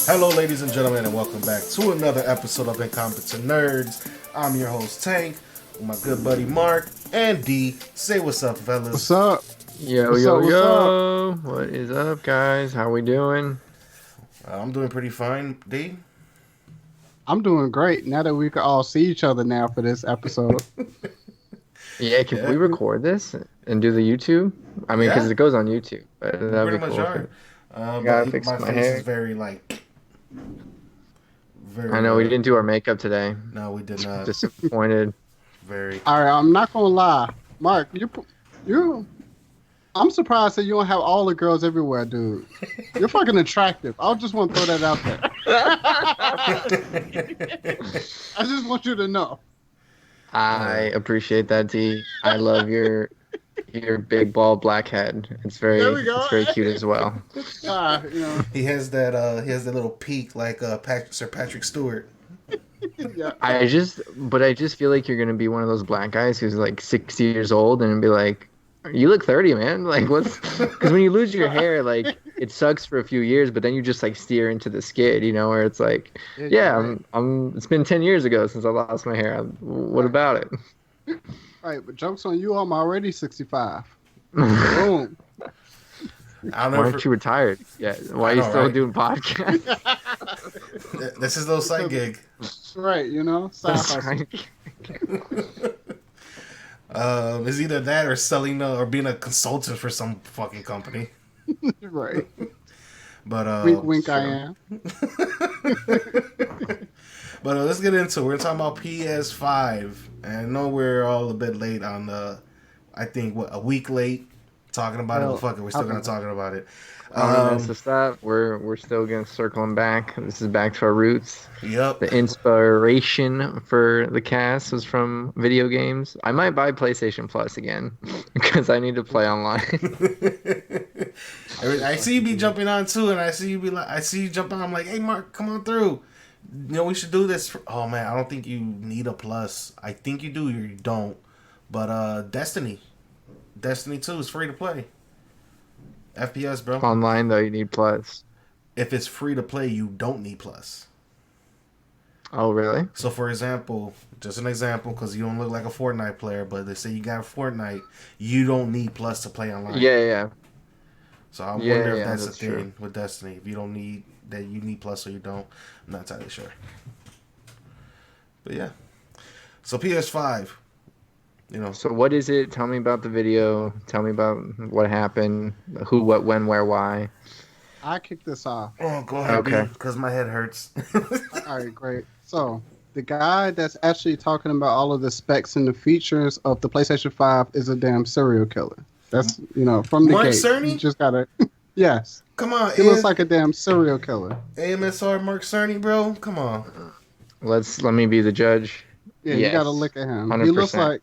Hello, ladies and gentlemen, and welcome back to another episode of Incompetent Nerds. I'm your host, Tank, with my good buddy Mark and D. Say what's up, fellas. What's up? Yo. What is up, guys? How we doing? I'm doing pretty fine, D. I'm doing great. Now that we can all see each other now for this episode. Can we record this and do the YouTube? I mean, because it goes on YouTube. But that'd Pretty be much cool. are. Fix My my face hair. is very. I know we didn't do our makeup today. No, we did not. Disappointed. Very. All right, I'm not gonna lie, Mark. You. I'm surprised that you don't have all the girls everywhere, dude. You're fucking attractive. I just want to throw that out there. I just want you to know. I appreciate that, D. I love your big bald black head. It's very cute as well. He has that little peak like Sir Patrick Stewart. Yeah. I just feel like you're gonna be one of those black guys who's like 60 years old and be like, you look 30, man. Like, what's? Because when you lose your hair, like, it sucks for a few years, but then you just like steer into the skid, where it's like, it's been 10 years ago since I lost my hair. What about it? Right, but joke's on you. I'm already 65. Boom. Why aren't you retired? Yeah. Why are you still doing podcasts? This is a little side gig. Right, side hustle. Is either that or selling or being a consultant for some fucking company. Right. But wink, wink, I am. But let's get into it. We're talking about PS5. And I know we're all a bit late on I think a week late talking about it. Fuck it, we're still gonna talk about it. To stop. We're still gonna circling back. This is back to our roots. Yep. The inspiration for the cast was from video games. I might buy PlayStation Plus again because I need to play online. I see you be jumping on too, and I see you jump on. I'm like, hey Mark, come on through. We should do this. Oh man, I don't think you need a plus. I think you do. You don't. But Destiny 2 is free to play. FPS, bro. Online though, you need Plus. If it's free to play, you don't need Plus. Oh, really? So, for example, just an example, because you don't look like a Fortnite player, but they say you got Fortnite, you don't need Plus to play online. Yeah. So I wonder if that's the thing with Destiny. If you don't need that, you need Plus or you don't. I'm not entirely sure. But yeah. So PS5. So what is it? Tell me about the video. Tell me about what happened. Who, what, when, where, why. I kick this off. Oh, go ahead, okay. Because my head hurts. All right, great. So the guy that's actually talking about all of the specs and the features of the PlayStation 5 is a damn serial killer. That's, from the Marc gate. Cerny? You just gotta... Yes. Come on. He looks like a damn serial killer. AMSR Marc Cerny, bro? Come on. Let me be the judge. Yeah, yes. You gotta look at him. 100%. He looks like...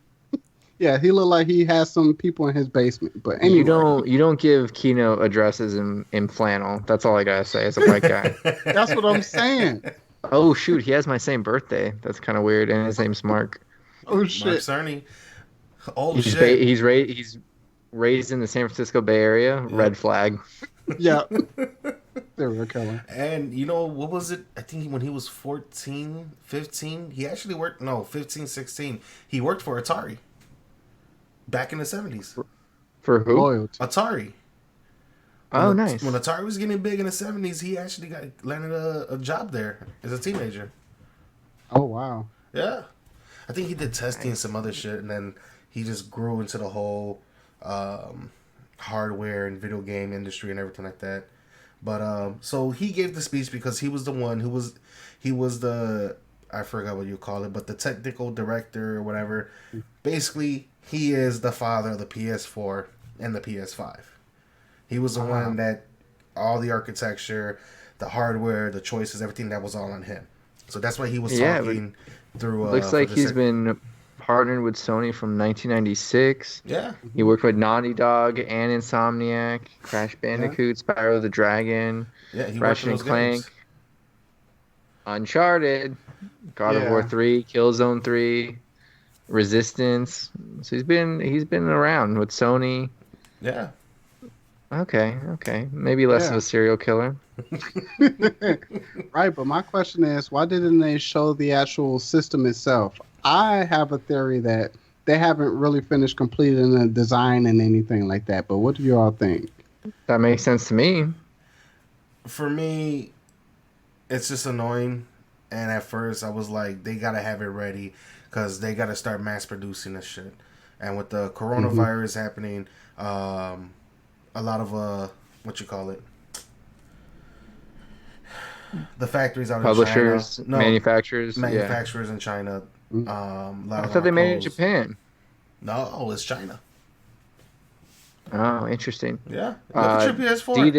Yeah, he looked like he has some people in his basement. But anyway. You don't give keynote addresses in flannel. That's all I gotta say as a white guy. That's what I'm saying. Oh shoot, he has my same birthday. That's kind of weird, and his name's Mark. Oh shit. Marc Cerny. Oh He's shit. He's raised in the San Francisco Bay Area. Yeah. Red flag. Yeah. Serial killer. And what was it? I think when he was 14, 15, he actually worked 15, 16. He worked for Atari. Back in the 70s. For who? Loyalty. Atari. Nice. When Atari was getting big in the 70s, he actually landed a job there as a teenager. Oh, wow. Yeah. I think he did testing and some other shit, and then he just grew into the whole hardware and video game industry and everything like that. But so he gave the speech because he was the one he was the, I forgot what you call it, but the technical director or whatever. Basically, he is the father of the PS4 and the PS5. He was the one that all the architecture, the hardware, the choices, everything that was all on him. So that's why he was talking through. Looks like he's been partnered with Sony from 1996. Yeah. He worked with Naughty Dog and Insomniac, Crash Bandicoot, Spyro the Dragon, Ratchet and Clank, games. Uncharted, God of War 3, Killzone 3, Resistance. So he's been around with Sony. Yeah. Okay. Maybe less of Yeah. a serial killer. Right, but my question is, why didn't they show the actual system itself? I have a theory that they haven't really finished completing the design and anything like that. But what do you all think? That makes sense to me. For me, it's just annoying. And at first, I was like, they gotta have it ready because they gotta start mass producing this shit. And with the Hmm. coronavirus happening, a lot of what you call it, the factories out in China, Publishers, no, manufacturers, yeah. manufacturers in China, a lot I of them thought are they made it in closed. Japan. No, it's China. Oh, interesting. Yeah, look at Uh, your D, PS4.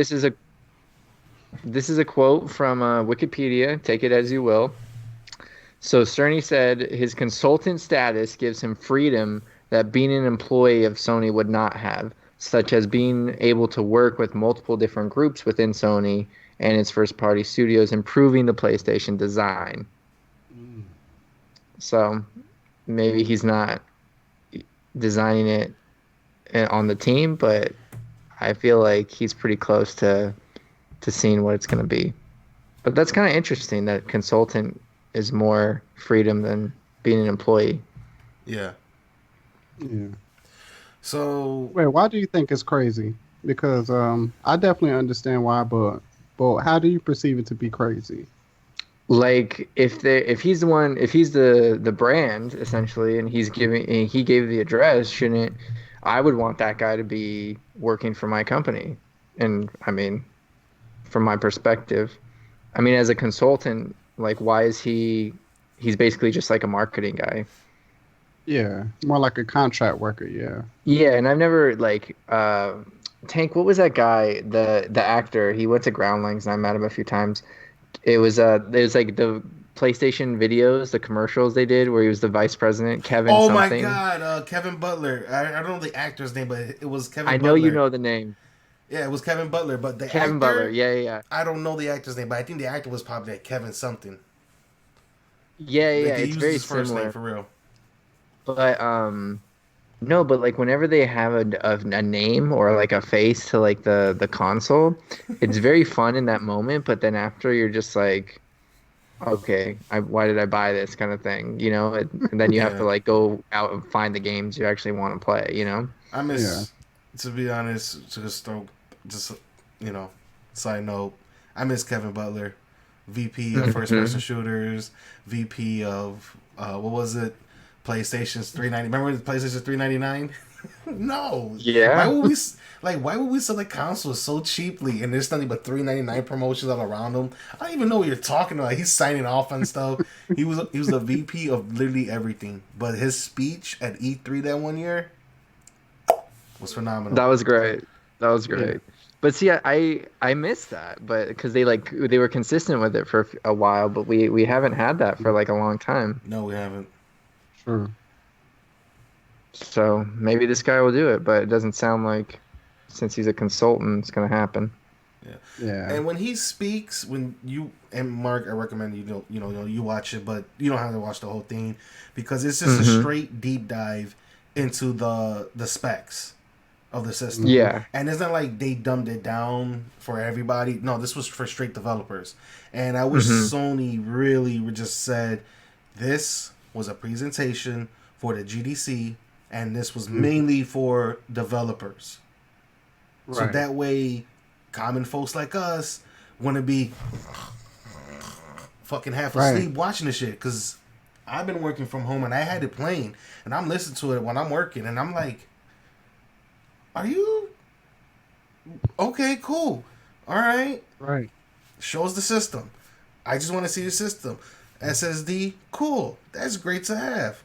this is a quote from Wikipedia. Take it as you will. So Cerny said his consultant status gives him freedom that being an employee of Sony would not have, such as being able to work with multiple different groups within Sony and its first-party studios, improving the PlayStation design. So maybe he's not designing it on the team, but I feel like he's pretty close to seeing what it's going to be. But that's kind of interesting that consultant is more freedom than being an employee. Yeah. Yeah. So Wait, why do you think it's crazy? Because I definitely understand why, but how do you perceive it to be crazy? Like if he's the brand essentially, and he gave the address, shouldn't I would want that guy to be working for my company? And I mean, from my perspective, I mean, as a consultant, like why is he's basically just like a marketing guy. Yeah, more like a contract worker. Yeah. Yeah, and I've never like Tank, what was that guy, the actor? He went to Groundlings and I met him a few times. It was like the PlayStation videos, the commercials they did where he was the vice president, Kevin oh my something. God, Kevin Butler. I don't know the actor's name, but it was Kevin I know you Butler. know the name. Yeah, it was Kevin Butler. But the Kevin Butler. actor, Yeah, yeah, yeah. I don't know the actor's name, but I think the actor was probably like Kevin something. Yeah, yeah, Like yeah. they It's used very his first name similar. for real. But no, but like whenever they have a name or like a face to like the console, it's very fun in that moment, but then after you're just like, okay, why did I buy this kind of thing, you know? And then you have to Yeah, like go out and find the games you actually want to play, you know? I Yeah. miss. To be honest, just you know, side note, I miss Kevin Butler, VP of first person Hmm. shooters, VP of what was it? PlayStation's 390. Remember the PlayStation 399? No. Why Yeah. would we why would we sell the consoles so cheaply and there's nothing but 399 promotions all around them? I don't even know what you're talking about. He's signing off on stuff. He was the VP of literally everything. But his speech at E3 that one year was phenomenal. That was great. That was Yeah. great. But see, I miss that, but because they were consistent with it for a while, but we haven't had that for like a long time. No, we haven't. Sure. So maybe this guy will do it, but it doesn't sound like since he's a consultant, it's gonna happen. Yeah. Yeah. And when he speaks, when you and Mark, I recommend you watch it, but you don't have to watch the whole thing because it's just a Hmm. straight deep dive into the specs of the system. Hmm. Yeah. And it's not like they dumbed it down for everybody. No, this was for straight developers. And I wish Hmm. Sony really would just said this was a presentation for the GDC and this was mainly for developers. So Right. that way common folks like us want to be fucking half Right. asleep watching the shit because I've been working from home and I had it playing and I'm listening to it when I'm working and I'm like, are you okay? Cool. All right. Right. Shows the system. I just want to see the system. SSD. Cool. That's great to have.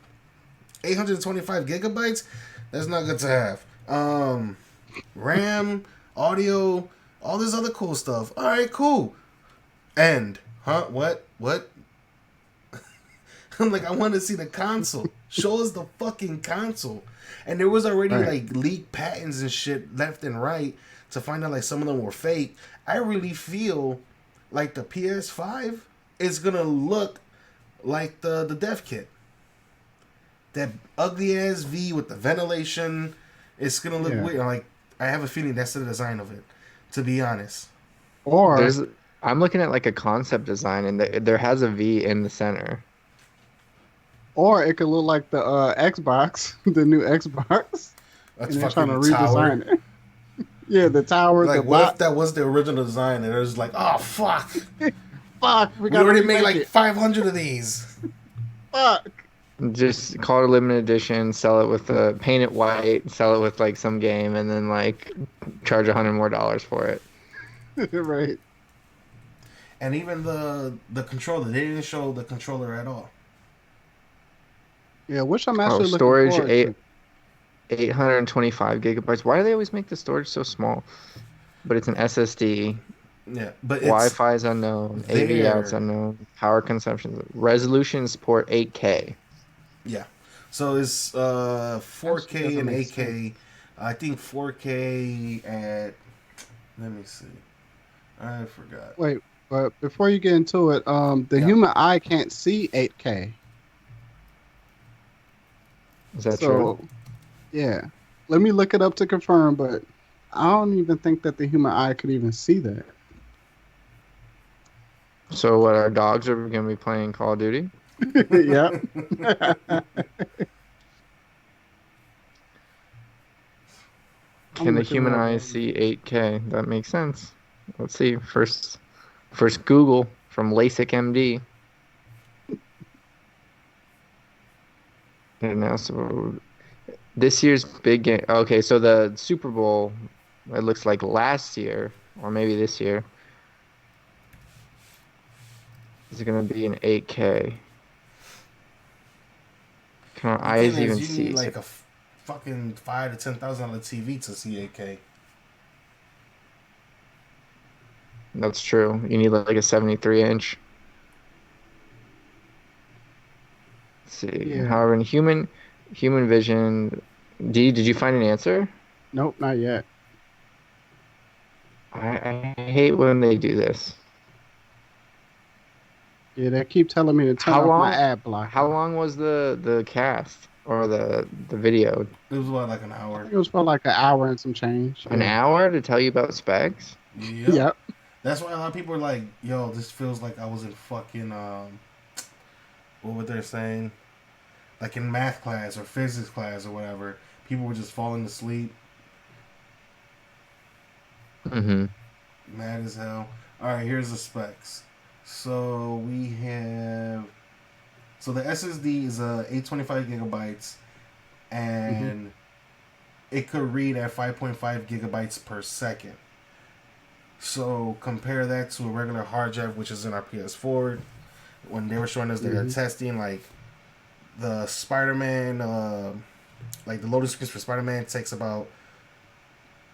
825 gigabytes. That's not good to have. RAM, audio, all this other cool stuff. All right, cool. And what? I'm like, I want to see the console. Show us the fucking console. And there was already Right. like leaked patents and shit left and right to find out like some of them were fake. I really feel like the PS5 is gonna look like the dev kit. That ugly ass V with the ventilation. It's gonna look Yeah. weird. Like I have a feeling that's the design of it. To be honest. Or There's I'm looking at like a concept design, and there has a V in the center. or it could look like the Xbox, the new Xbox, That's and they're trying to fucking tower. redesign it. Yeah, the tower, the Like, what if bot. that was the original design and it was like, oh fuck, Fuck, we we gotta already made remake like it. 500 of these. Fuck. Just call it a limited edition, sell it with paint it white, sell it with like some game, and then like charge $100 more for it. Right. And even the controller, they didn't show the controller at all. Yeah, which I'm Oh, actually looking storage forward to. 825 gigabytes. Why do they always make the storage so small? But it's an SSD. Yeah, but it's Wi-Fi is unknown. AV out's there. unknown. Power consumption. Resolution support 8K. Yeah, so it's Actually 4K doesn't and make 8K. I think 4K at, let me see, I forgot. Wait, but before you get into it, the Yeah, human eye can't see 8K. Is that true? So, yeah. Let me look it up to confirm, but I don't even think that the human eye could even see that. So what? Our dogs are going to be playing Call of Duty? Yep. Can I'm the looking it human up eye right see 8K? That makes sense. Let's see. First Google from LASIK MD. And now, so this year's big game. Okay, so the Super Bowl, it looks like last year, or maybe this year, is going to be in 8K. Can our the thing eyes is, even you need see? like a fucking 5 to 10,000 on the TV to see 8K. That's true. You need like a 73-inch. Let's see. Yeah. However, in human vision, did you find an answer? Nope, not yet. I hate when they do this. Yeah, they keep telling me to turn How off my long? ad How blocker. long was the cast or the video? It was what, like an I hour? think it was for like an hour and some change. An Yeah. hour to tell you about specs? Yep. Yep. That's why a lot of people are like, "Yo, this feels like I was in fucking what were they saying? Like in math class or physics class or whatever." People were just falling asleep, Mm-hmm. mad as hell. All right, here's the specs. So we have, so the SSD is 825 gigabytes, Hmm. and it could read at 5.5 gigabytes per second. So compare that to a regular hard drive, which is in our PS4. When they were showing us their Hmm. testing, like the Spider-Man, like the loading screens for Spider-Man takes about,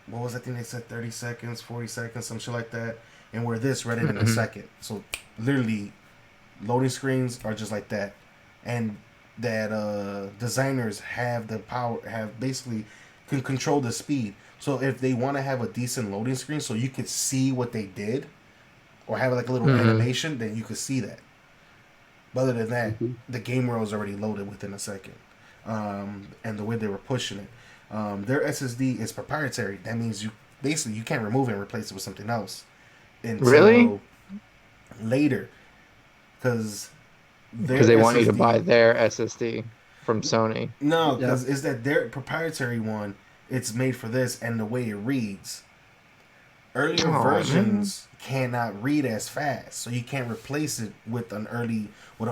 what was that thing they said, 30 seconds, 40 seconds, some shit like that. And where this read it in a Mm-hmm. second. So literally, loading screens are just like that. And that designers have the power, have basically can control the speed. So if they want to have a decent loading screen so you could see what they did, or have like a little Mm-hmm. animation, then you could see that. But other than that, Hmm. the game world is already loaded within a second. And the way they were pushing it, their SSD is proprietary. That means you basically you can't remove it and replace it with something else Really? until later, because Because their they want you to buy SSD, their SSD from Sony. no, Yep. because is that their proprietary one. It's made for this, and the way it reads. Earlier Oh man. versions cannot read as fast, so you can't replace it with an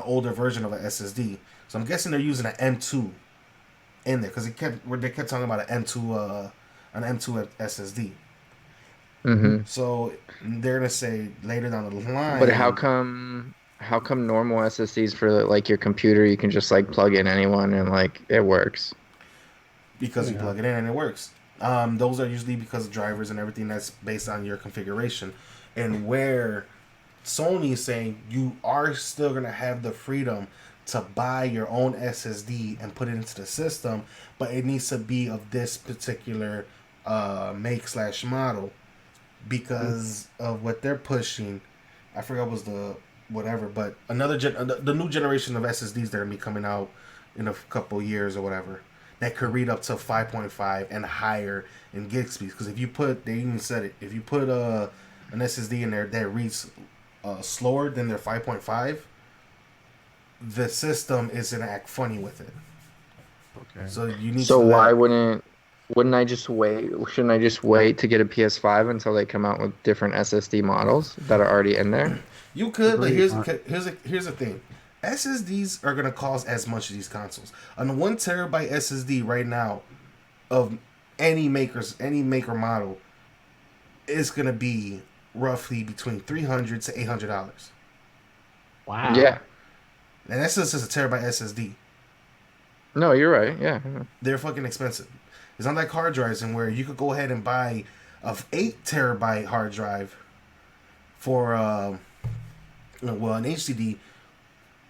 older version of an SSD. So I'm guessing they're using an M2 in there because they kept talking about an M2 SSD. Mm-hmm. So they're gonna say later down the But how line, come how come normal SSDs for like your computer you can just like plug in anyone and like it works? because you Yeah. plug it in and it works. Those are usually because of drivers and everything that's based on your configuration, and where Sony is saying you are still gonna have the freedom to buy your own SSD and put it into the system, but it needs to be of this particular make slash model because of what they're pushing. I forgot what was the whatever, but the new generation of SSDs that are gonna be coming out in a couple years or whatever. that could read up to 5.5 and higher in gig speeds. Because if you put, they even said it, if you put an SSD in there that reads slower than their 5.5, the system is gonna act funny with it. Okay. So you need So to why wouldn't I just wait? Shouldn't I just wait to get a PS5 until they come out with different SSD models that are already in there? You could, but Agreed, here's Mark. here's the thing. SSDs are gonna cost as much as these consoles. On the 1 terabyte SSD right now of any maker model is gonna be roughly between $300 to $800, Wow. Yeah. and that's just a terabyte SSD. No, you're right. Yeah. They're fucking expensive. It's not like hard drives, and where you could go ahead and buy a 8 terabyte hard drive for an HDD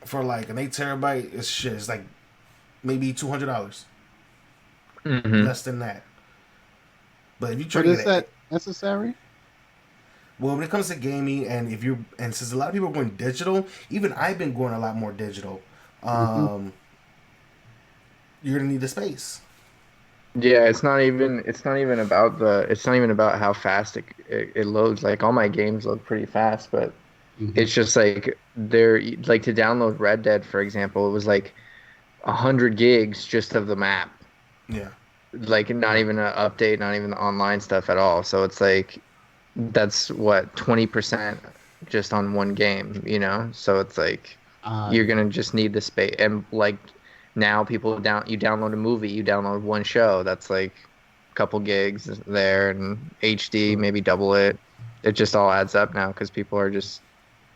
for like an 8 terabyte. It's shit. It's like maybe $200, Hmm. less than that. But if you try But to is get that necessary? well, when it comes to gaming, and since a lot of people are going digital, even I've been going a lot more digital. Mm-hmm. You're gonna need the space. Yeah, it's not even about how fast it loads. Like all my games load pretty fast, but Mm-hmm. it's just like they're like to download Red Dead, for example, it was like 100 gigs just of the map. Yeah, Like not Right. even an update, not even the online stuff at all. So it's like that's what 20% just on one game, you know? So it's like you're Yeah. gonna just need the space. And like now you download a movie, you download one show, that's like a couple gigs there and HD, True. maybe double it. It just all adds up now because people are just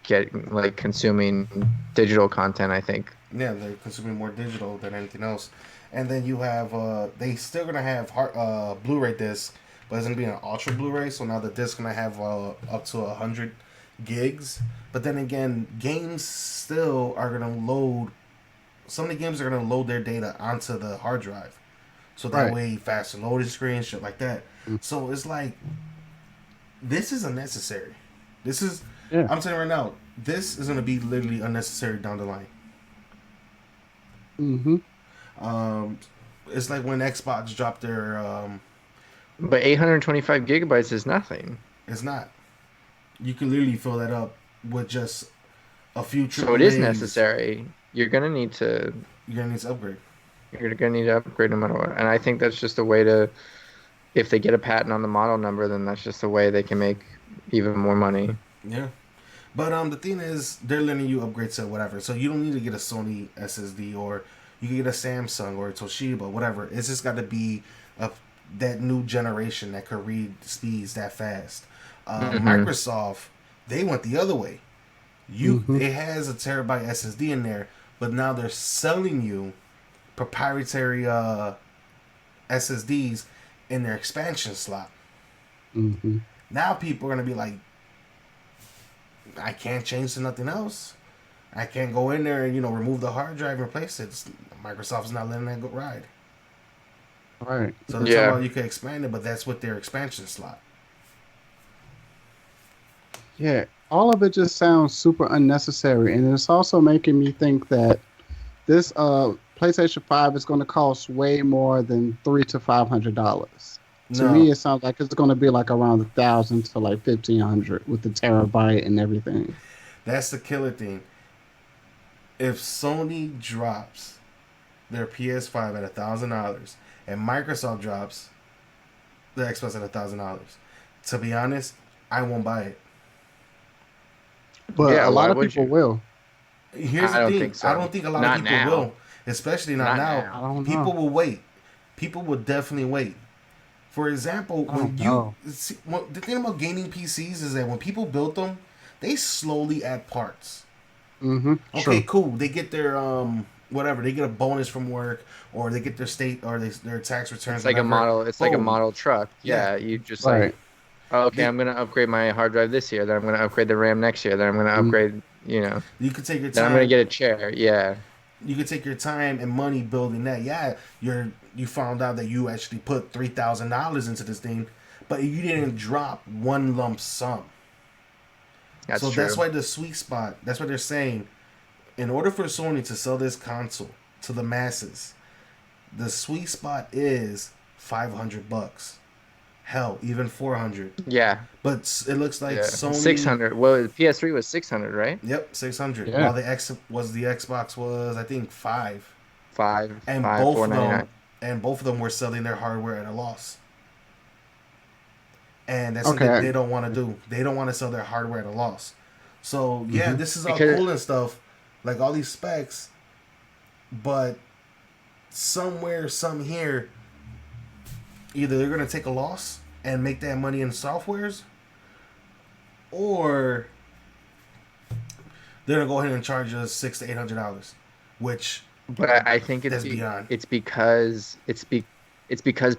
getting like consuming digital content, I think. yeah, they're consuming more digital than anything else. And then you have they still gonna have Blu-ray disc, but it's gonna be an ultra Blu-ray. So now the disc gonna have up to 100 gigs. But then again, games still are gonna load. Some of the games are gonna load their data onto the hard drive, so that Right. way faster loading screen, shit like that. Mm. So it's like this is unnecessary. This is Yeah. I'm telling you right now, this is gonna be literally unnecessary down the line. Mm-hmm. Um, it's like when Xbox dropped their. But 825 gigabytes is nothing. It's not. You can literally fill that up with just a few So it triple is A's. necessary. You're gonna need to upgrade. You're gonna need to upgrade no matter what. And I think that's just a way to, if they get a patent on the model number, then that's just a way they can make even more money. Yeah. But the thing is, they're letting you upgrade to whatever. So you don't need to get a Sony SSD, or you can get a Samsung or a Toshiba, whatever. It's just got to be a, that new generation that could read speeds that fast. Hmm. Microsoft, they went the other way. Mm-hmm. It has a terabyte SSD in there, but now they're selling you proprietary SSDs in their expansion slot. Mm-hmm. Now people are gonna be like, I can't change to nothing else. I can't go in there and remove the hard drive and replace it. Microsoft's not letting that go ride. Right. So they're talking Yeah. about you can expand it, but that's with their expansion slot. Yeah. All of it just sounds super unnecessary, and it's also making me think that this PlayStation 5 is going to cost way more than $300 to $500. To No, me, it sounds like it's going to be like around 1,000 to like 1,500 with the terabyte and everything. that's the killer thing. If Sony drops their PS5 at $1,000 and Microsoft drops their Xbox at $1,000, to be honest, I won't buy it. But Yeah, a why lot of would people you? will. Here's I the don't thing. think I so. don't think a lot of Not people now. will, especially not Not now. I now. don't People know. will wait. People will definitely wait. For example, I don't know. the thing about gaming PCs is that when people build them, they slowly add parts. Mm-hmm. Okay, True. cool. They get their whatever. They get a bonus from work, or they get their state or their tax returns, It's like a whatever. model. It's like a Boom. model truck. Yeah. Yeah, you just like, Right. oh, okay, They I'm gonna upgrade my hard drive this year. Then I'm gonna upgrade the RAM next year. Then I'm gonna Mm, upgrade, you know. you could take your Then I'm gonna time. get a chair. Yeah, You could take your time and money building that. Yeah, you found out that you actually put $3,000 into this thing, but you didn't drop one lump sum. that's So that's true. why the sweet spot. That's what they're saying. In order for Sony to sell this console to the masses, The sweet spot is $500. Hell, even 400. Yeah, But it looks like yeah. Sony. 600. Well, the PS3 was 600, right? Yep, 600. Yeah. While the Xbox was I think 5, and 499. both of them were selling their hardware at a loss. And that's something Okay. they don't want to do. They don't want to sell their hardware at a loss. So yeah, this is all Because- cool and stuff, like all these specs, but somewhere, some here, either they're gonna take a loss and make that money in softwares, or they're gonna go ahead and charge us $600 to $800, which But I think that's beyond. it's because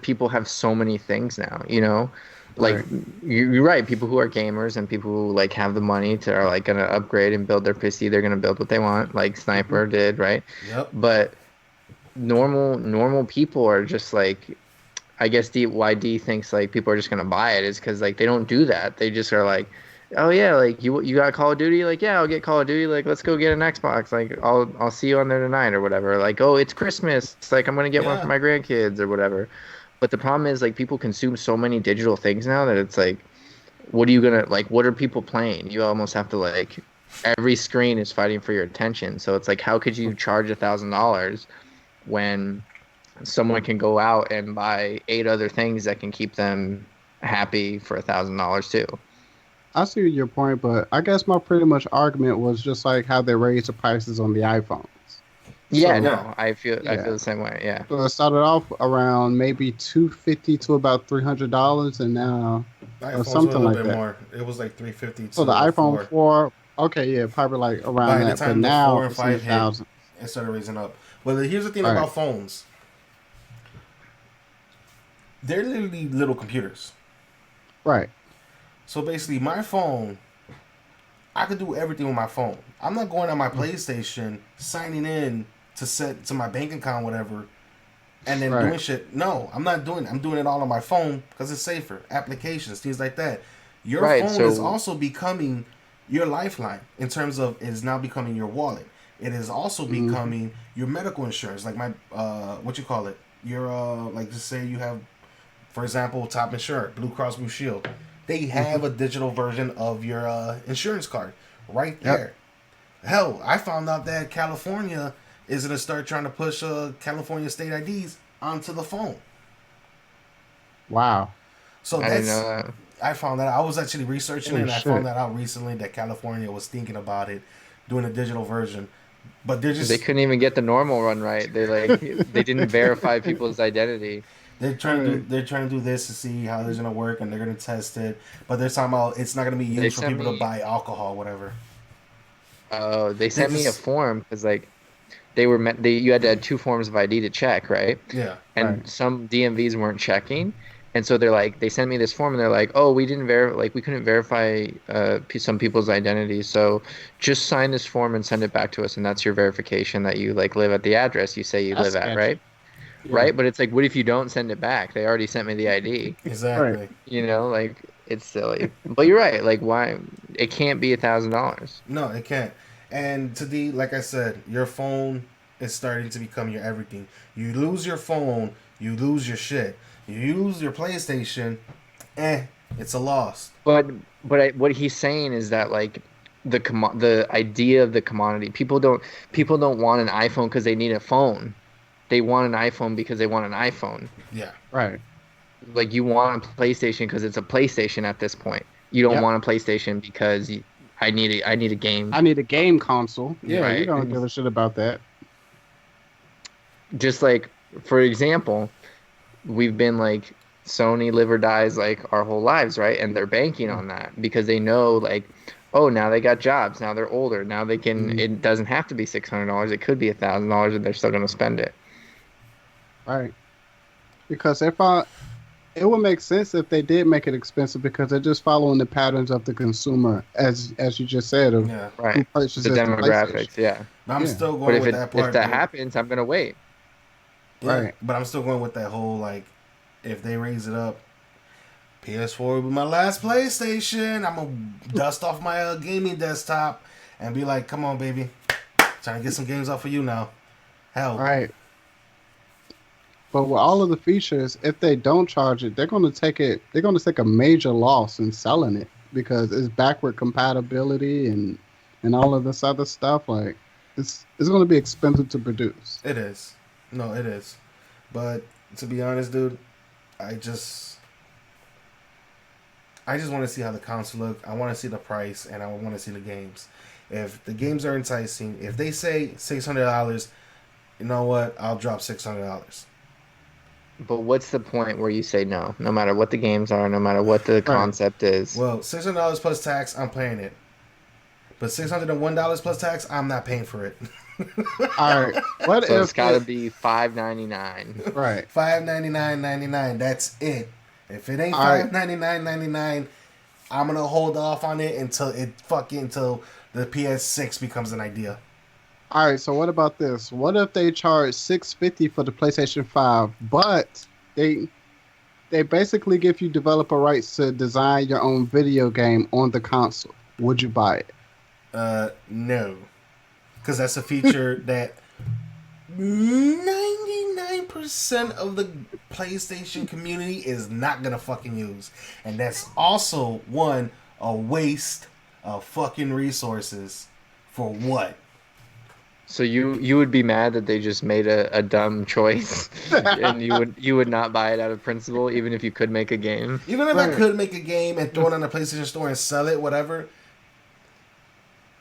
people have so many things now, you know? Like Right. you're right, people who are gamers and people who like have the money to are like gonna upgrade and build their PC, they're gonna build what they want, like Sniper did, right? Yep. But normal people are just like, I guess why D thinks like people are just gonna buy it is because like they don't do that. They just are like, oh yeah, like you got Call of Duty, like yeah, I'll get Call of Duty, like let's go get an Xbox, like I'll see you on there tonight or whatever. Like oh it's Christmas, it's like I'm gonna get one Yeah. for my grandkids or whatever. But the problem is like people consume so many digital things now that it's like, what are you gonna like? What are people playing? You almost have to like, every screen is fighting for your attention. So it's like, how could you charge $1,000 when someone can go out and buy 8 other things that can keep them happy for $1,000 too? I see your point, but I guess my pretty much argument was just like how they raised the prices on the iPhones. Yeah, So, no, I feel yeah. the same way. Yeah, So it started off around maybe $250 to about $300, and now The iPhones something were a little like bit that. more. It was like $350 so to the iPhone 4. 4, okay, yeah, probably like around By the that. time But the now 4 and it's in the 5 hit, thousands. it started raising up. Well, here's the thing Right. about phones. They're literally little computers. Right. So basically, my phone, I could do everything with my phone. I'm not going on my PlayStation, signing in to set to my bank account, whatever, and then Right. doing shit. No, I'm not doing it. I'm doing it all on my phone because it's safer. Applications, things like that. Your Right, phone so- is also becoming your lifeline in terms of it is now becoming your wallet. It is also becoming your medical insurance, like my what you call it. Your like just say you have, for example, Top Insurance, Blue Cross Blue Shield. They have a digital version of your insurance card right there. Hell, I found out that California is going to start trying to push California state IDs onto the phone. Wow. So I that's didn't know that. I found that I was actually researching it, Oh, and I shit. found that out recently that California was thinking about it, doing a digital version. But they're just They couldn't even get the normal run right. They like they didn't verify people's identity. they're trying to do this to see how it's gonna work, and they're gonna test it. But they're talking about it's not gonna be They used for sent people me- to buy alcohol, whatever. Oh, they sent me a just- form because like you had to add 2 forms of ID to check, right? Yeah. And Right. some DMVs weren't checking, and so they sent me this form and they're like, oh, we couldn't verify some people's identities, so just sign this form and send it back to us, and that's your verification that you like live at the address you say you That's live at, sketchy. right? Yeah. Right? But it's like, what if you don't send it back? They already sent me the ID. Exactly. Right. You know, like it's silly. But you're right. Like, why it can't be $1,000? No, it can't. And like I said, your phone is starting to become your everything. You lose your phone, you lose your shit. You lose your PlayStation, it's a loss. But what he's saying is that like the idea of the commodity, people don't want an iPhone because they need a phone. They want an iPhone because they want an iPhone. Yeah. Right. Like you want a PlayStation because it's a PlayStation at this point. You don't Yep. want a PlayStation because I need a game. I need a game console. Yeah, Right. you don't give a shit about that. Just like, for example, we've been like Sony live or dies like our whole lives, right? And they're banking on that because they know like, oh, now they got jobs, now they're older, now they can. It doesn't have to be $600, it could be $1,000, and they're still gonna spend it. Right. Because it would make sense if they did make it expensive because they're just following the patterns of the consumer, as you just said, of Yeah. who Right. purchases The PlayStation. demographics, yeah. But I'm Yeah. still But going if with that if part. that dude. happens, I'm gonna wait. Yeah, Right. But I'm still going with that whole like, if they raise it up, PS4 will be my last PlayStation. I'm gonna dust off my gaming desktop and be like, "Come on, baby, trying to get some games off for you now." Hell, Right. But with all of the features, if they don't charge it, they're going to take it. They're going to take a major loss in selling it because it's backward compatibility and all of this other stuff. Like it's going to be expensive to produce. It is. No, it is. But to be honest, dude, I just want to see how the console look. I want to see the price, and I want to see the games. If the games are enticing, if they say $600, you know what? I'll drop $600. But what's the point where you say no? No matter what the games are, no matter what the concept is. Well, $600 plus tax, I'm paying it. But $601 plus tax, I'm not paying for it. All right. What So if it's got to be $5.99. Right. $5.99.99. That's it. If it ain't $5.99.99, I'm gonna hold off on it until the PS6 becomes an idea. All right, so what about this? What if they charge $650 for the PlayStation 5, but they basically give you developer rights to design your own video game on the console? Would you buy it? No, because that's a feature that 99% of the PlayStation community is not gonna fucking use, and that's also a waste of fucking resources for what? So you would be mad that they just made a dumb choice, and you would not buy it out of principle, even if you could make a game. Even if I could make a game and throw it on the PlayStation Store and sell it, whatever,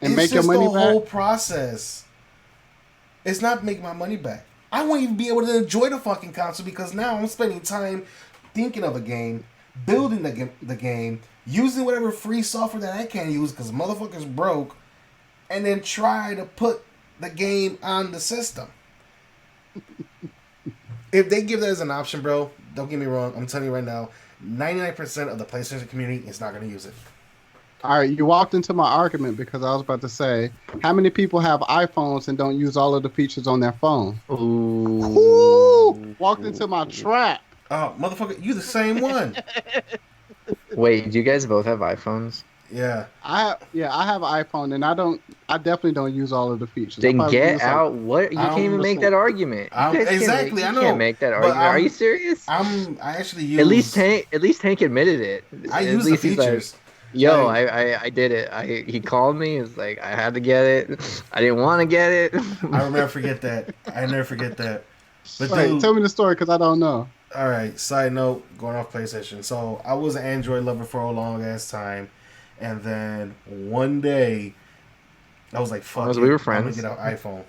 And make your money the back? whole process. It's not making my money back. I won't even be able to enjoy the fucking console because now I'm spending time thinking of a game, building the game, using whatever free software that I can't use because motherfuckers broke, and then try to put the game on the system. If they give that as an option, bro, don't get me wrong. I'm telling you right now, 99% of the PlayStation community is not going to use it. All right, you walked into my argument because I was about to say, how many people have iPhones and don't use all of the features on their phone? Ooh, walked into my trap. Oh, motherfucker, you the same one. Wait, do you guys both have iPhones? Yeah. I have an iPhone and I definitely don't use all of the features. Then get out. What? You can't even make that argument. Exactly, You I know. can't make that argument. Are you serious? I actually use. At least Tank admitted it. I use the features. Yo, I did it. He called me. It's like I had to get it. I didn't want to get it. I will never forget that. I never forget that. But Wait, dude, tell me the story because I don't know. All right. Side note, going off PlayStation. So I was an Android lover for a long ass time, and then one day I was like, "Fuck it, we were friends. I'm gonna get an iPhone,"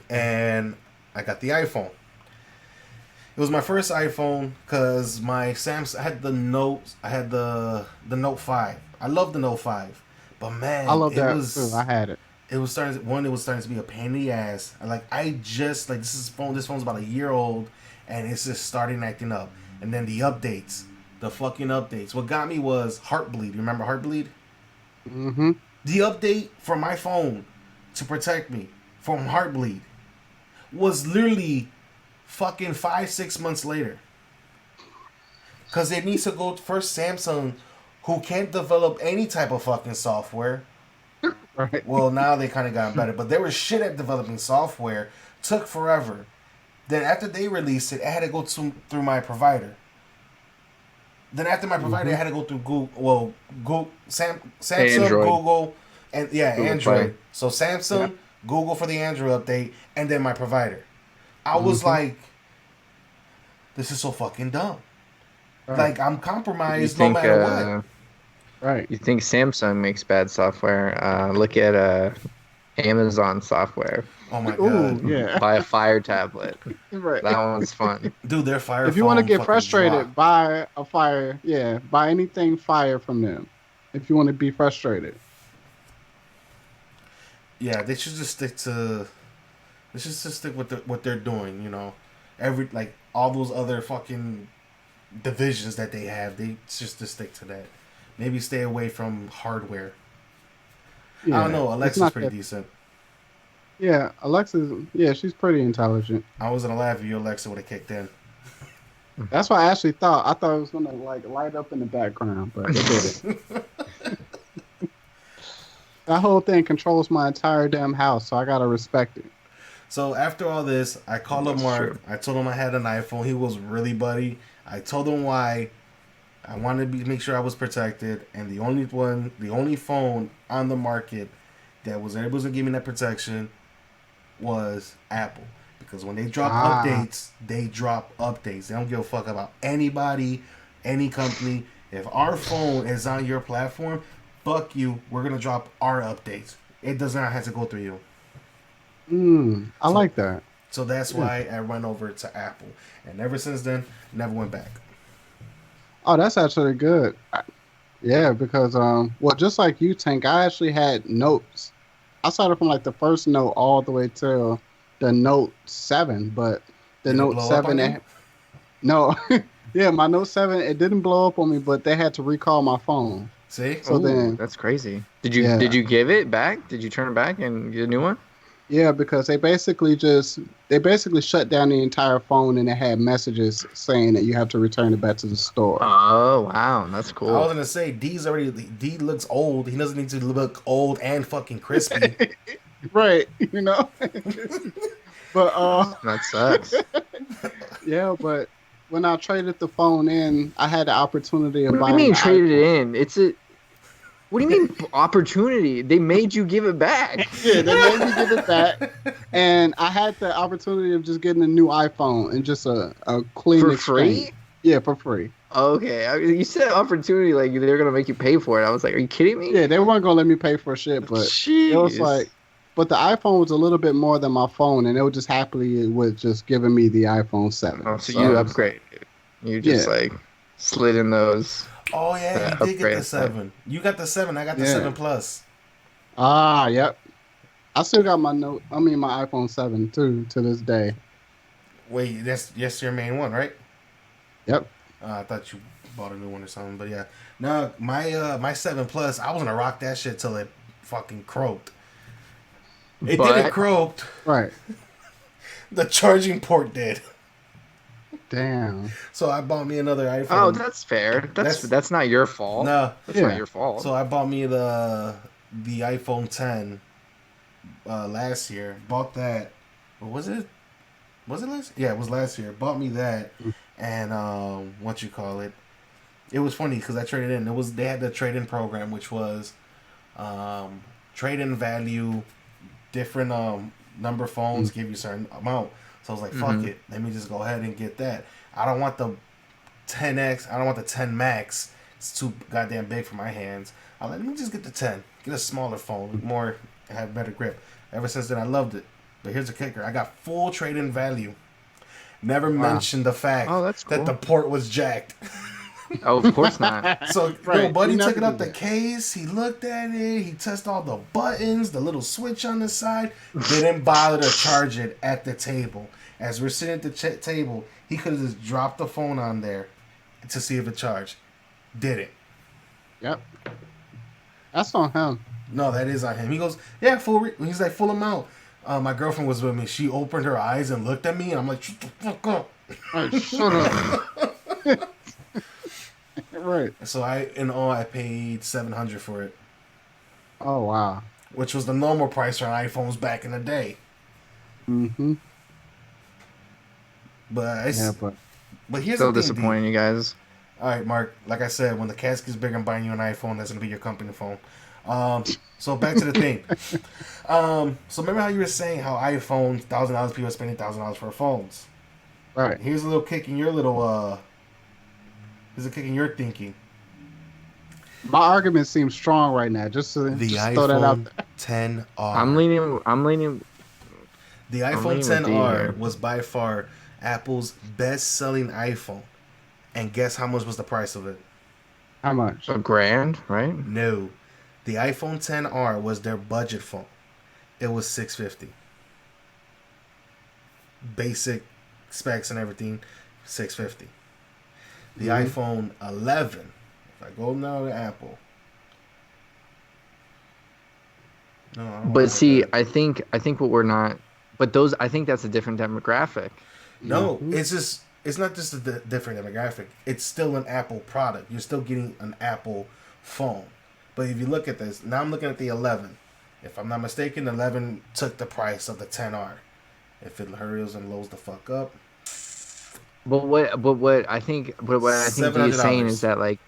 and I got the iPhone. It was my first iPhone because my Samsung. I had the Note. I had the Note 5. I love the Note 5, but man, I love that too. I had it. It was starting. It was starting to be a pain in the ass. This phone's about a year old, and it's just starting acting up. And then the updates, the fucking updates. What got me was Heartbleed. You remember Heartbleed? Mm-hmm. The update for my phone to protect me from Heartbleed was literally fucking 5-6 months later. Because it needs to go first Samsung, who can't develop any type of fucking software. Right. Well, now they kind of got better, but they were shit at developing software. Took forever. Then after they released it, I had to go through my provider. Then after my provider, I had to go through Google. Well, Samsung, Android. Google, and Google Android. Play. So Samsung, Google for the Android update, and then my provider. I was like, this is so fucking dumb. Right. Like, I'm compromised no matter what. Right. You think Samsung makes bad software? Look at Amazon software. Oh my god. Ooh, yeah. Buy a Fire tablet. Right. That one's fun. Dude, their Fire. If you want to get frustrated, buy a Fire. Yeah, buy anything Fire from them. If you want to be frustrated. Yeah, they should just stick to. They should just stick with what they're doing. You know, all those other fucking divisions that they have. They just to stick to that. Maybe stay away from hardware. Yeah, I don't know. Alexa's pretty decent. Yeah, she's pretty intelligent. I was gonna laugh if you Alexa would have kicked in. That's what I actually thought. I thought it was gonna light up in the background, but it didn't. That whole thing controls my entire damn house, so I gotta respect it. So after all this, I called up Mark. True. I told him I had an iPhone. He was really buddy. I told him why. I wanted to make sure I was protected, and the only phone on the market that was able to give me that protection was Apple. Because when they drop updates, they drop updates. They don't give a fuck about anybody, any company. If our phone is on your platform, fuck you. We're gonna drop our updates. It does not have to go through you. I like that. So that's why I went over to Apple, and ever since then, never went back. Oh, that's actually good. Yeah, because well, just like you, Tank, I actually had notes. I started from like the first note all the way till the Note 7, but the Did it Note blow up 7, on you? no, yeah, my Note 7, it didn't blow up on me, but they had to recall my phone. See? So Ooh, then, that's crazy. Yeah. Did you give it back? Did you turn it back and get a new one? yeah, because they basically shut down the entire phone, and it had messages saying that you have to return it back to the store. Oh wow, that's I was cool. gonna say D looks old. He doesn't need to look old and fucking crispy. Right, but That sucks. yeah, but when I traded the phone in, I had the opportunity of What do you buying mean the traded iPhone. it in? It's a. What do you mean opportunity? They made you give it back. Yeah, they made me give it back, and I had the opportunity of just getting a new iPhone and just a clean For exchange. free? Yeah, for free. Okay, I mean, you said opportunity like they're gonna make you pay for it. I was like, are you kidding me? Yeah, they weren't gonna let me pay for shit, but it was Jeez. like, but the iPhone was a little bit more than my phone, and they were just happily with just giving me the iPhone 7. Oh, so you upgraded. You just Yeah. like slid in those. Oh yeah, you did get the Upgrade. 7. You got the 7. I got the Yeah. 7 Plus. Ah, yep. I still got my my iPhone 7 too to this day. Wait, that's your main one, right? Yep. I thought you bought a new one or something, but yeah. No, my 7 Plus, I was gonna rock that shit till it fucking croaked. It didn't But croak. Right. The charging port did. Damn. So I bought me another iPhone. oh, that's fair. That's not your fault. No. That's Yeah. not your fault. So I bought me the iPhone 10 last year. Bought that. What was it? Was it last? Yeah, it was last year. Bought me that, and what you call it? It was funny because I traded in. They had the trade in program, which was trade in value, different number phones give you a certain amount. So I was like, fuck it, let me just go ahead and get that. I don't want the 10X. I don't want the 10 Max. It's too goddamn big for my hands. I'm like, let me just get the 10. Get a smaller phone, more have better grip. Ever since then, I loved it. But here's the kicker: I got full trade-in value. Never mentioned the fact that's cool. that the port was jacked. Oh, of course not. So, Right. little buddy You never took it up do the that. case. He looked at it. He tested all the buttons, the little switch on the side. Didn't bother to charge it at the table. As we're sitting at the table, he could have just dropped the phone on there to see if it charged. Didn't. Yep. That's on him. No, that is on him. He goes, yeah, he's like, full amount. My girlfriend was with me. She opened her eyes and looked at me, and I'm like, shut the fuck up. Right, shut up. Right. So I paid $700 for it, Oh wow. which was the normal price for iPhones back in the day. Mm-hmm. But Yeah, but here's So the thing, D. disappointing, you guys. All right, Mark. Like I said, when the cask gets big, I'm buying you an iPhone. That's gonna be your company phone. So back to the thing. So remember how you were saying how iPhones, $1,000 people are spending $1,000 for phones. right. Here's a little kick in your little. Here's a kick in your thinking. My argument seems strong right now. Just to The just throw that out iPhone there. 10R. I'm leaning. The I'm iPhone leaning with D 10R here. was by far Apple's best-selling iPhone, and guess how much was the price of it? How much? $1,000, right? No, the iPhone 10R was their budget phone. It was $650. Basic specs and everything, $650. The iPhone 11. If I go now to Apple. No, I don't But want see, that. I think what we're not. But those, I think that's a different demographic. No, it's not just a different demographic. It's still an Apple product. You're still getting an Apple phone. But if you look at this, now I'm looking at the 11. If I'm not mistaken, the 11 took the price of the 10R. If it hurries and loads the fuck up, what I think seven D hundred is saying is dollars. that like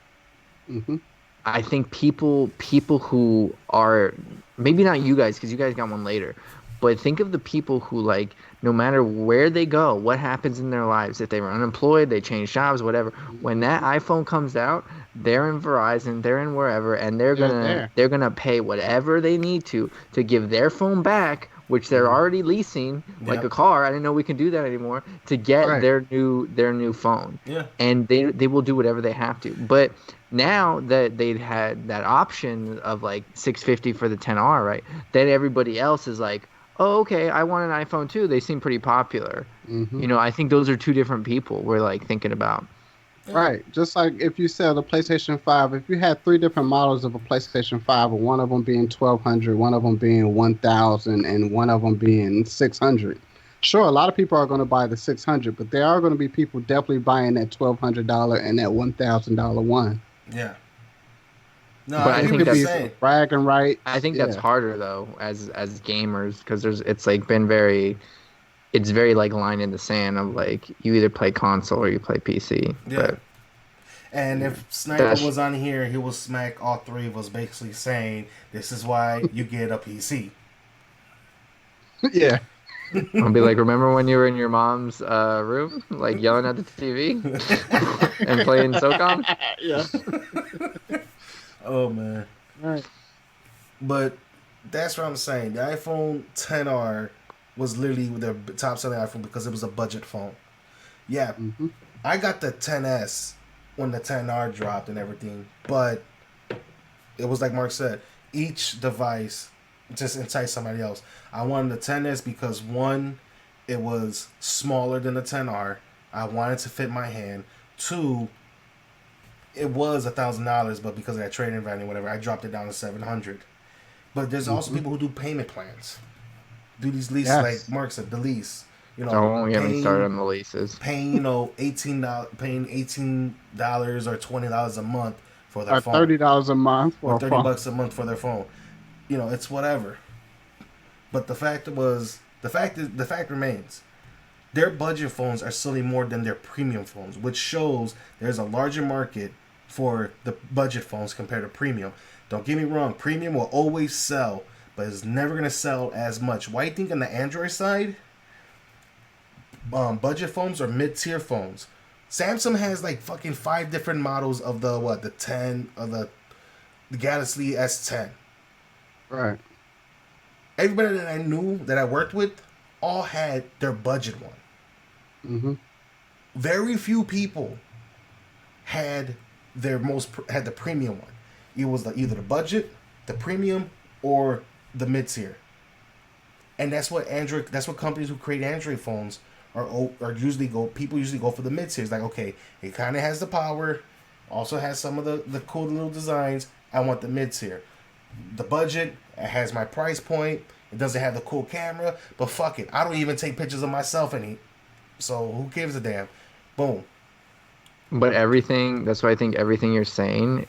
Hmm. I think people who are maybe not you guys because you guys got one later, but think of the people who like no matter where they go, what happens in their lives, if they were unemployed, they change jobs, whatever. When that iPhone comes out, they're in Verizon, they're in wherever, and they're They're gonna there. they're gonna pay whatever they need to give their phone back, which they're Mhm. already leasing like a Yep. car. I didn't know we can do that anymore to get Right. their new phone, Yeah. and they will do whatever they have to, but now that they'd had that option of like 650 for the 10R, right? Then everybody else is like, "Oh, okay, I want an iPhone too. They seem pretty popular." Hmm. I think those are two different people we're like thinking about. Yeah. Right. Just like if you sell the PlayStation 5, if you had three different models of a PlayStation 5, and one of them being 1200, one of them being 1000, and one of them being 600. Sure, a lot of people are going to buy the 600, but there are going to be people definitely buying that $1200 and that $1000 one. Yeah. No, But I I get It what think could you're be that's for saying. bragging I rights. think that's Yeah. harder though as gamers because it's like been very it's very like line in the sand of like you either play console or you play PC. Yeah. But And if Sniper that's was on here, he will smack all three of us, basically saying, "This is why you get a PC." Yeah. I'll be like, remember when you were in your mom's room, like yelling at the TV and playing SOCOM? Yeah. Oh man. Right. But that's what I'm saying. The iPhone 10R was literally the top selling iPhone because it was a budget phone. Yeah, Hmm. I got the 10s when the 10R dropped and everything, but it was like Mark said, each device just enticed somebody else. I wanted the 10s because one, it was smaller than the 10R. I wanted to fit my hand. Two, it was $1,000, but because of that trading value, whatever, I dropped it down to 700. But there's also Hmm. people who do payment plans. Do these leases like Yes. Mark said, the lease. You know, Oh, we haven't started on the leases. paying $18 or $20 a month for their Or phone, $30 a month or for a phone. $30 a month for their phone. It's whatever. But the fact remains. Their budget phones are selling more than their premium phones, which shows there's a larger market for the budget phones compared to premium. Don't get me wrong, premium will always sell, but it's never gonna sell as much. Why do you think on the Android side, budget phones or mid-tier phones? Samsung has like fucking 5 different models of the 10 of the Galaxy S10. Right. Everybody that I knew that I worked with all had their budget one. Hmm. Very few people had had the premium one. It was either the budget, the premium, or the mid tier. And that's what Android. That's what companies who create Android phones are usually go. People usually go for the mid tier. It's like, okay, it kind of has the power, also has some of the cool little designs. I want the mid tier. The budget, it has my price point. It doesn't have the cool camera, but fuck it. I don't even take pictures of myself so who gives a damn? Boom. But that's why I think everything you're saying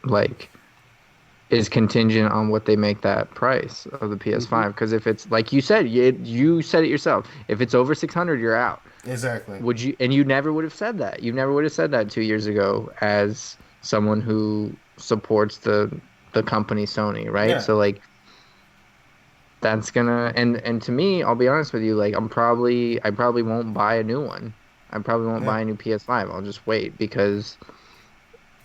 like is contingent on what they make that price of the Hmm. PS5. Because if it's like you said, you said it yourself. If it's over 600, you're out. Exactly. Would you? And you never would have said that. You never would have said that 2 years ago as someone who supports the company Sony, right? Yeah. So like that's gonna and to me, I'll be honest with you, like I probably won't buy a new one. I probably won't Yeah. buy a new PS5. I'll just wait because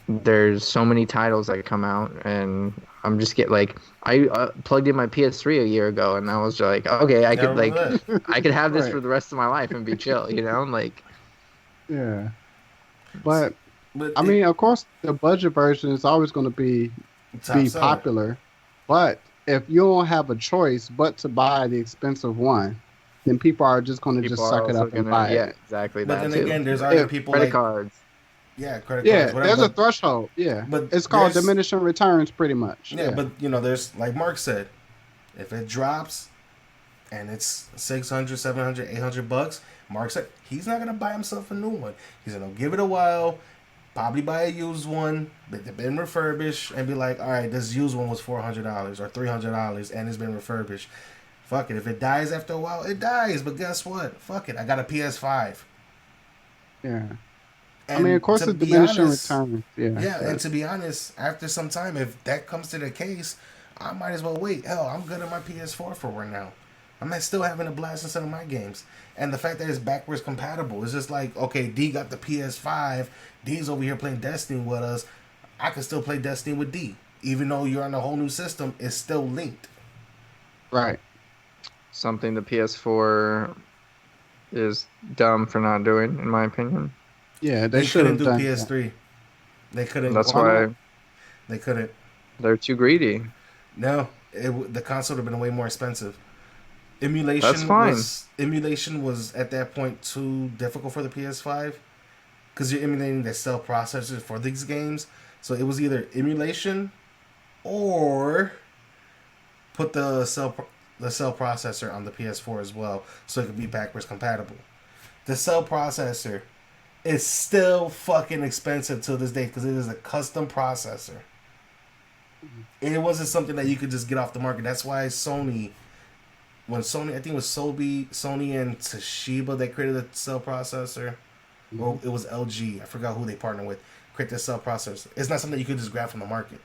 there's so many titles that come out and I'm just get like I plugged in my PS3 a year ago and I was like, okay, Yeah, I remember that. I could have this Right. for the rest of my life and be chill, like Yeah. But But I it mean, of course, the budget version is always going to top be seller. popular. But if you don't have a choice but to buy the expensive one, then people are just going to people just are suck it also up and gonna, buy yeah, it. exactly But that then too. again, there's already If people Credit like cards. credit cards, Yeah, whatever. there's a threshold. Yeah, But it's called there's diminishing returns, pretty much. yeah, Yeah. but there's like Mark said, if it drops and it's 600, 700, $800, Mark said he's not gonna buy himself a new one. He's gonna give it a while, probably buy a used one that's been refurbished, and be like, all right, this used one was $400 or $300, and it's been refurbished. Fuck it. If it dies after a while, it dies. But guess what? Fuck it. I got a PS5. Yeah. And I mean, of course, to it's be diminishing honest, returns. Yeah. yeah, and to be honest, after some time, if that comes to the case, I might as well wait. Hell, I'm good at my PS4 for right now. I'm still having a blast in some of my games. And the fact that it's backwards compatible, it's just like, okay, D got the PS5, D's over here playing Destiny with us. I can still play Destiny with D. Even though you're on a whole new system, it's still linked. Right. Something the PS4 is dumb for not doing, in my opinion. Yeah, They should couldn't have do done PS3. They couldn't. That's Why? why They couldn't. they're too greedy. No, the console would have been way more expensive. That's fine. Emulation was at that point too difficult for the PS5 because you're emulating the cell processors for these games. So it was either emulation or put the cell processor on the PS4 as well, so it could be backwards compatible. The cell processor is still fucking expensive to this day because it is a custom processor. It wasn't something that you could just get off the market. That's why Sony, I think it was Sony and Toshiba that created the cell processor. Or it was LG. I forgot who they partnered with. Create the cell processor. It's not something you could just grab from the market.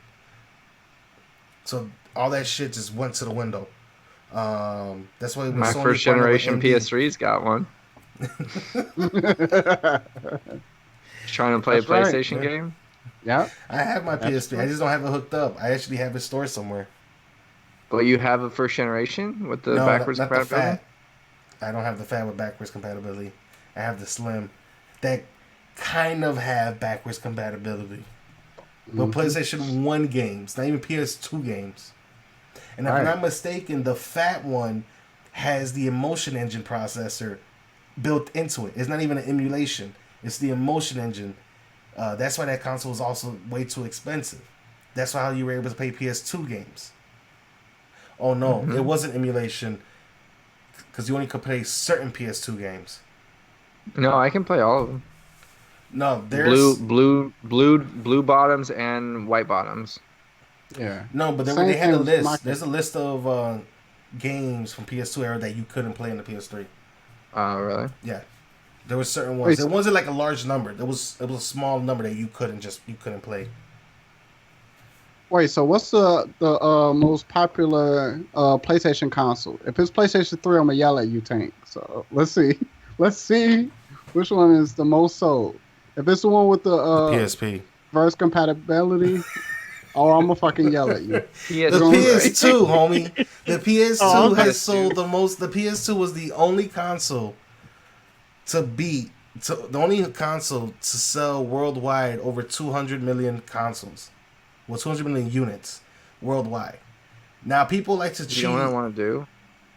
So all that shit just went to the window. That's why My Sony first partnered with generation MD. PS3's got one. Trying to play That's a right. PlayStation game. Yeah. I have my That's PS3. true. I just don't have it hooked up. I actually have it stored somewhere. But you have a first generation with the No, backwards not the compatibility? fat. I don't have the fat with backwards compatibility. I have the slim that kind of have backwards compatibility. But PlayStation 1 games, not even PS2 games. And if I'm not mistaken, the fat one has the Emotion Engine processor built into it. It's not even an emulation. It's the Emotion Engine. That's why that console is also way too expensive. That's why you were able to play PS2 games. Oh no, it wasn't emulation because you only could play certain PS2 games. No, I can play all of them. No, there's Blue bottoms and white bottoms. Yeah. no, but Same they had thing a with list. my- There's a list of games from PS2 era that you couldn't play in the PS3. Oh, really? Yeah, there were certain ones. Wait, It so- wasn't like a large number. It was a small number that you couldn't play. Wait, so what's the most popular PlayStation console? If it's PlayStation 3, I'm gonna yell at you, Tank. So let's see. Let's see which one is the most sold. If it's the one with the PSP. reverse compatibility, oh, I'm gonna fucking yell at you. The PS2, PS2, homie. The PS2 Oh, okay. has sold the most. The PS2 was the only console the only console to sell worldwide over 200 million consoles. Well, 200 million units worldwide. Now, people like to cheat. You know what I want to do?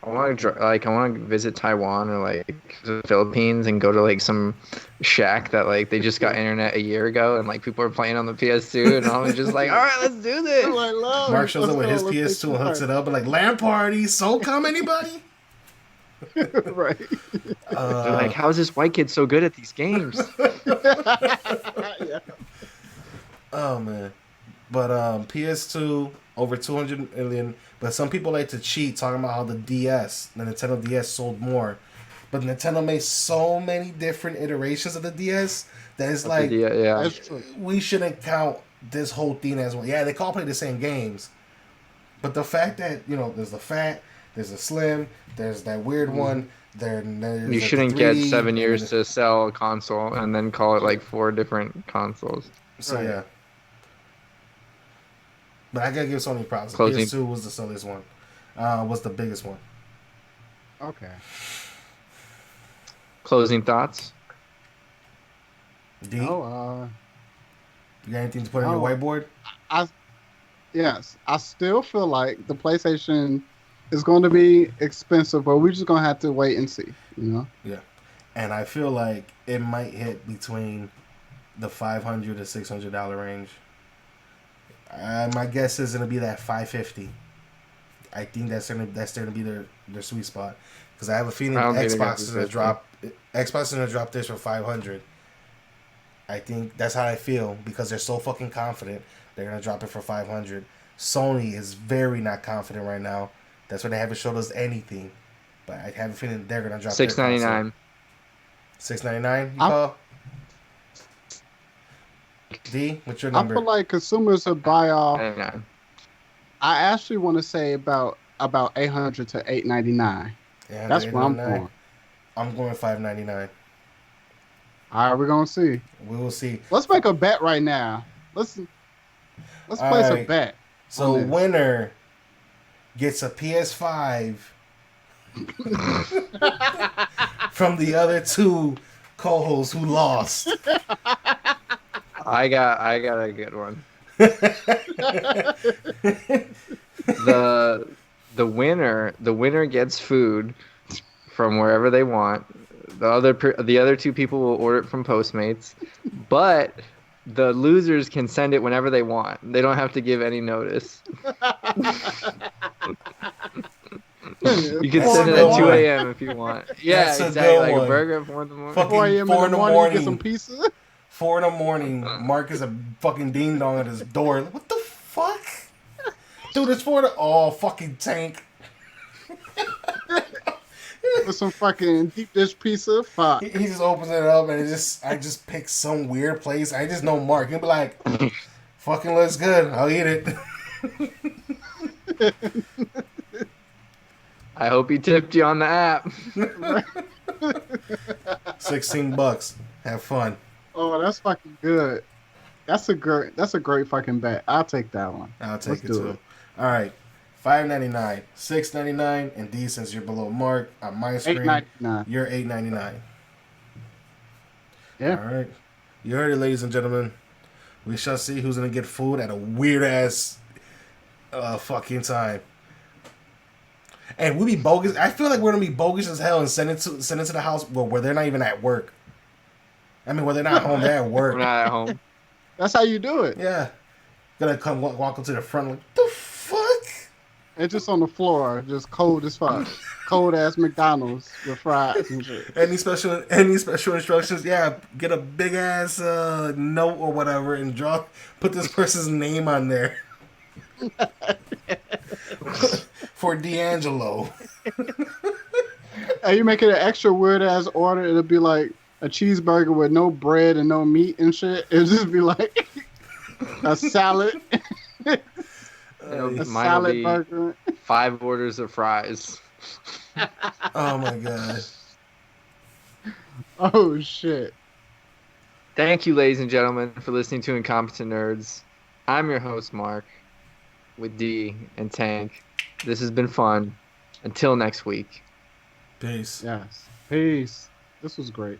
I want to visit Taiwan or like the Philippines and go to like some shack that like they just got internet a year ago and like people are playing on the PS2 and I'm just like, all right, let's do this. Mark shows up with his PS2 and hooks it up and like, LAN party, so come anybody? Right. They're like, how is this white kid so good at these games? Yeah. Oh, man. But PS2, over 200 million. But some people like to cheat, talking about how the Nintendo DS sold more. But Nintendo made so many different iterations of the DS that it's like, Yeah. That's true. we shouldn't count this whole thing as well. Yeah, they all play the same games. But the fact that, there's the fat, there's the slim, there's that weird one. There's You like shouldn't the get 3D, 7 years and to sell a console and then call it like 4 different consoles. So, Right. yeah. But I gotta give Sony props. Closing. PS2 was the silliest one. Was the biggest one. Okay. Closing thoughts? D, Oh, you got anything to put on your whiteboard? yes. I still feel like the PlayStation is going to be expensive, but we're just gonna have to wait and see. Yeah. And I feel like it might hit between the $500 to $600 range. My guess is gonna be that $550. I think that's gonna be their sweet spot because I have a feeling I don't think they're Xbox is gonna 50. drop. Xbox is gonna drop this for $500. I think that's how I feel because they're so fucking confident they're gonna drop it for $500. Sony is very not confident right now. That's why they haven't showed us anything. But I have a feeling they're gonna drop $6.99. $6.99. You call? D, what's your number? I feel like consumers will buy off. $6.99. I actually want to say about $800 to $899. That's where I'm going. I'm going $5.99. All right, we're gonna see. We will see. Let's make a bet right now. Let's place a bet. So winner gets a PS5 from the other two co-hosts who lost. I got a good one. The winner gets food from wherever they want. The other two people will order it from Postmates, but the losers can send it whenever they want. They don't have to give any notice. You can send it at 2 a.m. if you want. Yeah, That's exactly. Like one. a burger at 4 in the morning. Fucking 4 a.m. 4 in the morning, get some pizza. 4 in the morning, Mark is a fucking ding dong at his door. What the fuck? Dude, it's oh, fucking tank. With some fucking deep dish pizza. Fuck. He just opens it up and I just pick some weird place. I just know Mark. He'll be like, fucking looks good. I'll eat it. I hope he tipped you on the app. $16. Have fun. Oh, that's fucking good. That's a great fucking bet. I'll take that one. I'll take it too. All right. $5.99, $6.99, and D, since you're below Mark on my screen, $8.99. you're $8.99. Yeah. All right. You heard it, ladies and gentlemen. We shall see who's gonna get food at a weird ass fucking time. And we be bogus. I feel like we're gonna be bogus as hell and send it to the house where they're not even at work. I mean, where they're not home, they're at work. We're not at home. That's how you do it. Yeah. Gonna come walk up to the front like, the fuck? It's just on the floor, just cold as fuck. Cold ass McDonald's with fries and shit. Any special instructions? Yeah, get a big ass note or whatever and put this person's name on there. For DeAngelo. Hey, you make it an extra weird ass order, it'll be like a cheeseburger with no bread and no meat and shit. It'll just be like a salad. A salad burger. 5 orders of fries. Oh my god. Oh shit. Thank you, ladies and gentlemen, for listening to Incompetent Nerds. I'm your host, Mark, with D and Tank. This has been fun. Until next week. Peace. Yes. Peace. This was great.